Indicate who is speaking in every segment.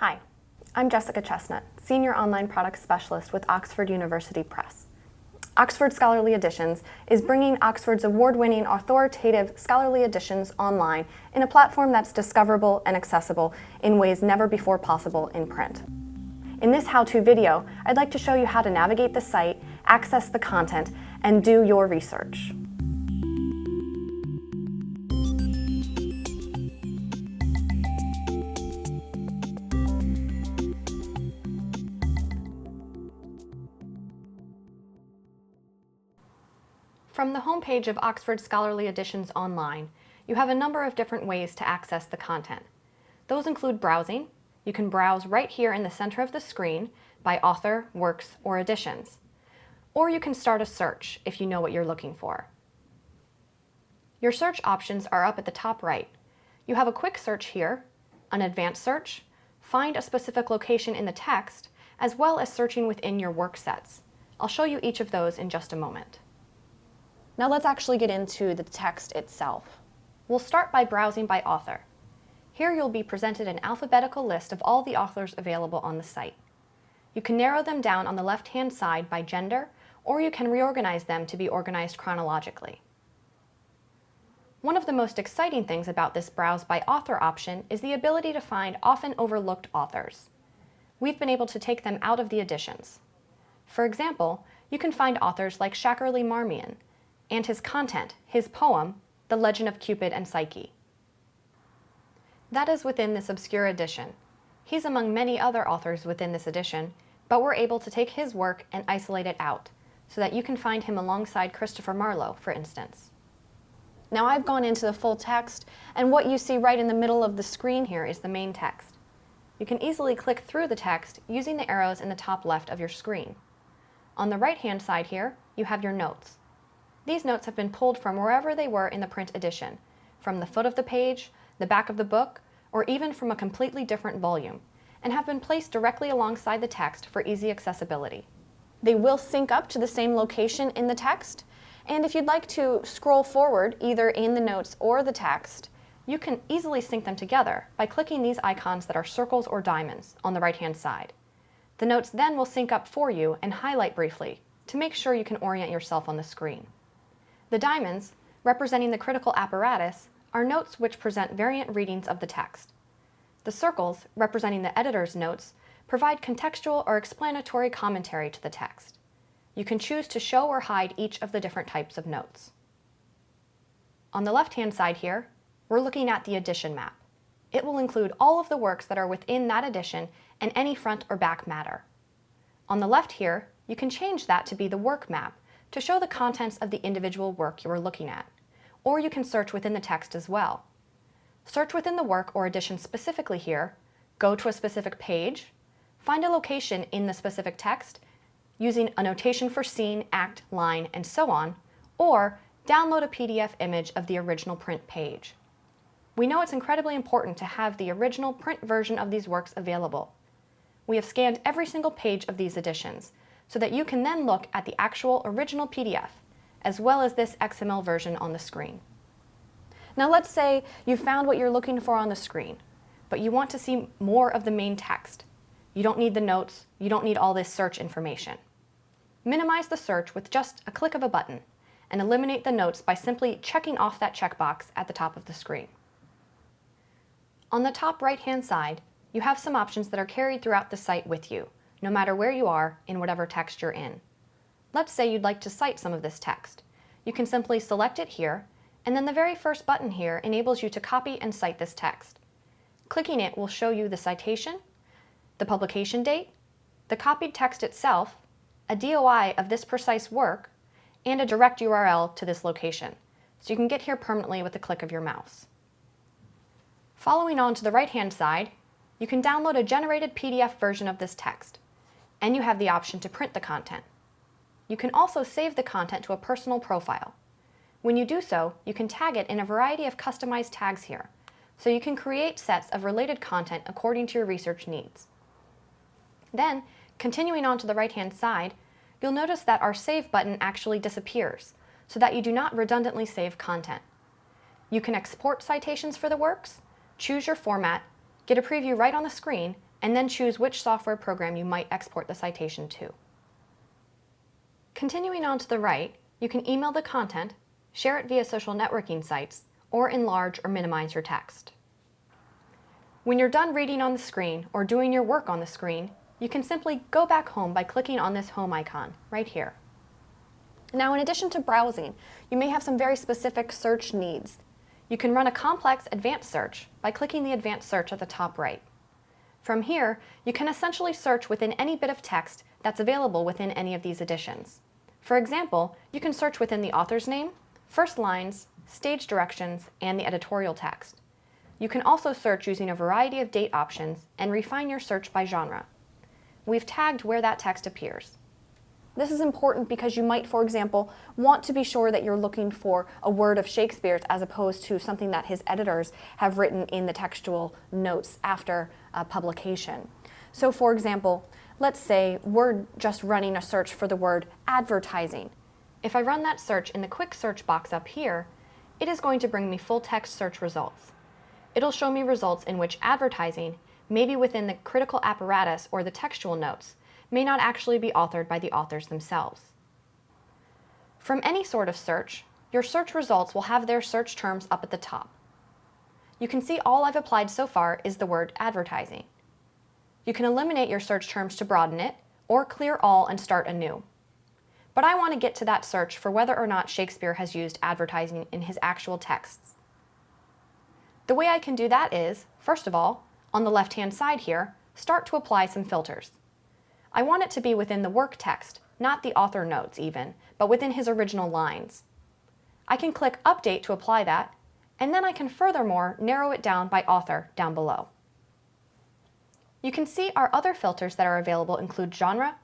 Speaker 1: Hi, I'm Jessica Chestnut, Senior Online Product Specialist with Oxford University Press. Oxford Scholarly Editions is bringing Oxford's award-winning authoritative scholarly editions online in a platform that's discoverable and accessible in ways never before possible in print. In this how-to video, I'd like to show you how to navigate the site, access the content, and do your research. From the homepage of Oxford Scholarly Editions online, you have a number of different ways to access the content. Those include browsing. You can browse right here in the center of the screen by author, works, or editions. Or you can start a search if you know what you're looking for. Your search options are up at the top right. You have a quick search here, an advanced search, find a specific location in the text, as well as searching within your work sets. I'll show you each of those in just a moment. Now let's actually get into the text itself. We'll start by browsing by author. Here you'll be presented an alphabetical list of all the authors available on the site. You can narrow them down on the left-hand side by gender, or you can reorganize them to be organized chronologically. One of the most exciting things about this Browse by Author option is the ability to find often overlooked authors. We've been able to take them out of the editions. For example, you can find authors like Shackerley Marmion, and his content, his poem, The Legend of Cupid and Psyche. That is within this obscure edition. He's among many other authors within this edition, but we're able to take his work and isolate it out, so that you can find him alongside Christopher Marlowe, for instance. Now I've gone into the full text, and what you see right in the middle of the screen here is the main text. You can easily click through the text using the arrows in the top left of your screen. On the right-hand side here, you have your notes. These notes have been pulled from wherever they were in the print edition, from the foot of the page, the back of the book, or even from a completely different volume, and have been placed directly alongside the text for easy accessibility. They will sync up to the same location in the text, and if you'd like to scroll forward either in the notes or the text, you can easily sync them together by clicking these icons that are circles or diamonds on the right-hand side. The notes then will sync up for you and highlight briefly to make sure you can orient yourself on the screen. The diamonds, representing the critical apparatus, are notes which present variant readings of the text. The circles, representing the editor's notes, provide contextual or explanatory commentary to the text. You can choose to show or hide each of the different types of notes. On the left-hand side here, we're looking at the edition map. It will include all of the works that are within that edition and any front or back matter. On the left here, you can change that to be the work map to show the contents of the individual work you are looking at, or you can search within the text as well. Search within the work or edition specifically here, go to a specific page, find a location in the specific text using a notation for scene, act, line, and so on, or download a PDF image of the original print page. We know it's incredibly important to have the original print version of these works available. We have scanned every single page of these editions, so that you can then look at the actual original PDF, as well as this XML version on the screen. Now let's say you found what you're looking for on the screen, but you want to see more of the main text. You don't need the notes, you don't need all this search information. Minimize the search with just a click of a button, and eliminate the notes by simply checking off that checkbox at the top of the screen. On the top right-hand side, you have some options that are carried throughout the site with you, no matter where you are in whatever text you're in. Let's say you'd like to cite some of this text. You can simply select it here, and then the very first button here enables you to copy and cite this text. Clicking it will show you the citation, the publication date, the copied text itself, a DOI of this precise work, and a direct URL to this location, so you can get here permanently with the click of your mouse. Following on to the right-hand side, you can download a generated PDF version of this text, and you have the option to print the content. You can also save the content to a personal profile. When you do so, you can tag it in a variety of customized tags here, so you can create sets of related content according to your research needs. Then, continuing on to the right-hand side, you'll notice that our Save button actually disappears, so that you do not redundantly save content. You can export citations for the works, choose your format, get a preview right on the screen, and then choose which software program you might export the citation to. Continuing on to the right, you can email the content, share it via social networking sites, or enlarge or minimize your text. When you're done reading on the screen or doing your work on the screen, you can simply go back home by clicking on this home icon right here. Now, in addition to browsing, you may have some very specific search needs. You can run a complex advanced search by clicking the advanced search at the top right. From here, you can essentially search within any bit of text that's available within any of these editions. For example, you can search within the author's name, first lines, stage directions, and the editorial text. You can also search using a variety of date options and refine your search by genre. We've tagged where that text appears. This is important because you might, for example, want to be sure that you're looking for a word of Shakespeare's as opposed to something that his editors have written in the textual notes after publication. So, for example, let's say we're just running a search for the word advertising. If I run that search in the quick search box up here, it is going to bring me full text search results. It'll show me results in which advertising, maybe within the critical apparatus or the textual notes, may not actually be authored by the authors themselves. From any sort of search, your search results will have their search terms up at the top. You can see all I've applied so far is the word advertising. You can eliminate your search terms to broaden it, or clear all and start anew. But I want to get to that search for whether or not Shakespeare has used advertising in his actual texts. The way I can do that is, first of all, on the left-hand side here, start to apply some filters. I want it to be within the work text, not the author notes even, but within his original lines. I can click Update to apply that, and then I can furthermore narrow it down by author down below. You can see our other filters that are available include genre,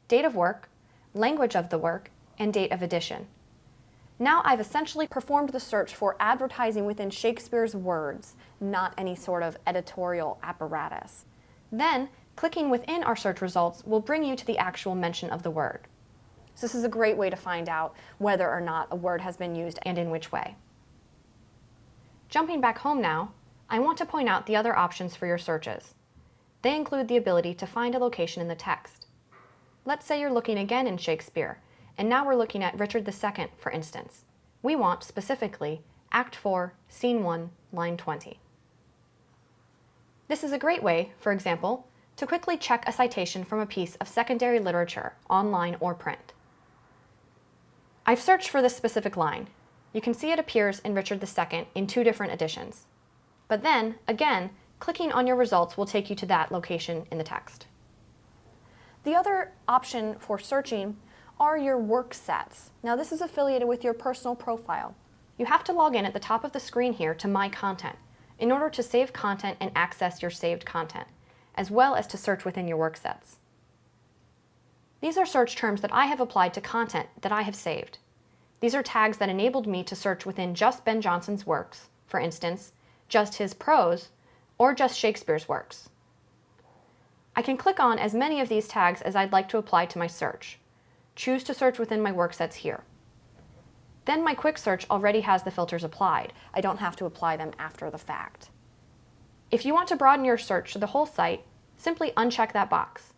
Speaker 1: date of work, language of the work, and date of edition. Now I've essentially performed the search for advertising within Shakespeare's words, not any sort of editorial apparatus. Then, clicking within our search results will bring you to the actual mention of the word. So this is a great way to find out whether or not a word has been used and in which way. Jumping back home now, I want to point out the other options for your searches. They include the ability to find a location in the text. Let's say you're looking again in Shakespeare, and now we're looking at Richard II, for instance. We want, specifically, Act 4, Scene 1, line 20. This is a great way, for example, to quickly check a citation from a piece of secondary literature, online or print. I've searched for this specific line. You can see it appears in Richard II in 2 different editions. But then, again, clicking on your results will take you to that location in the text. The other option for searching are your work sets. Now this is affiliated with your personal profile. You have to log in at the top of the screen here to My Content in order to save content and access your saved content, as well as to search within your work sets. These are search terms that I have applied to content that I have saved. These are tags that enabled me to search within just Ben Jonson's works, for instance, just his prose, or just Shakespeare's works. I can click on as many of these tags as I'd like to apply to my search. Choose to search within my work sets here. Then my quick search already has the filters applied. I don't have to apply them after the fact. If you want to broaden your search to the whole site, simply uncheck that box.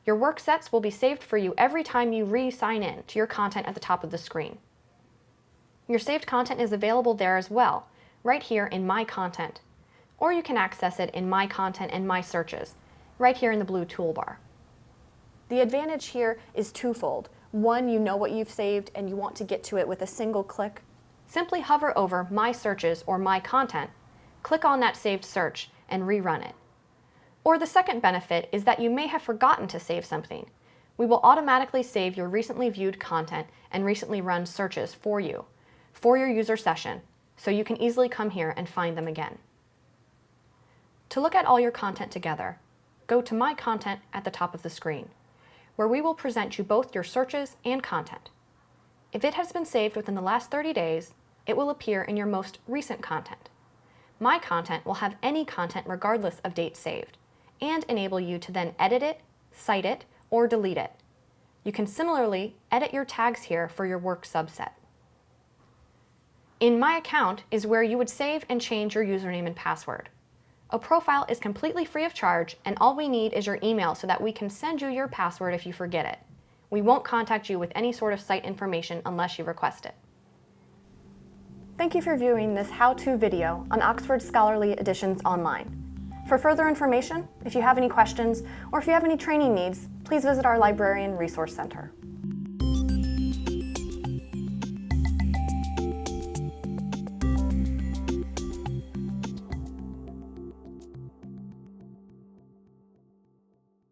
Speaker 1: Your work sets will be saved for you every time you re-sign in to your content at the top of the screen. Your saved content is available there as well, right here in My Content, or you can access it in My Content and My Searches, right here in the blue toolbar. The advantage here is twofold. One, you know what you've saved and you want to get to it with a single click. Simply hover over My Searches or My Content, click on that saved search, and rerun it. Or the second benefit is that you may have forgotten to save something. We will automatically save your recently viewed content and recently run searches for you, for your user session, so you can easily come here and find them again. To look at all your content together, go to My Content at the top of the screen, where we will present you both your searches and content. If it has been saved within the last 30 days, it will appear in your most recent content. My Content will have any content regardless of date saved, and enable you to then edit it, cite it, or delete it. You can similarly edit your tags here for your work subset. In My Account is where you would save and change your username and password. A profile is completely free of charge, and all we need is your email so that we can send you your password if you forget it. We won't contact you with any sort of site information unless you request it. Thank you for viewing this how-to video on Oxford Scholarly Editions Online. For further information, if you have any questions, or if you have any training needs, please visit our Librarian Resource Center.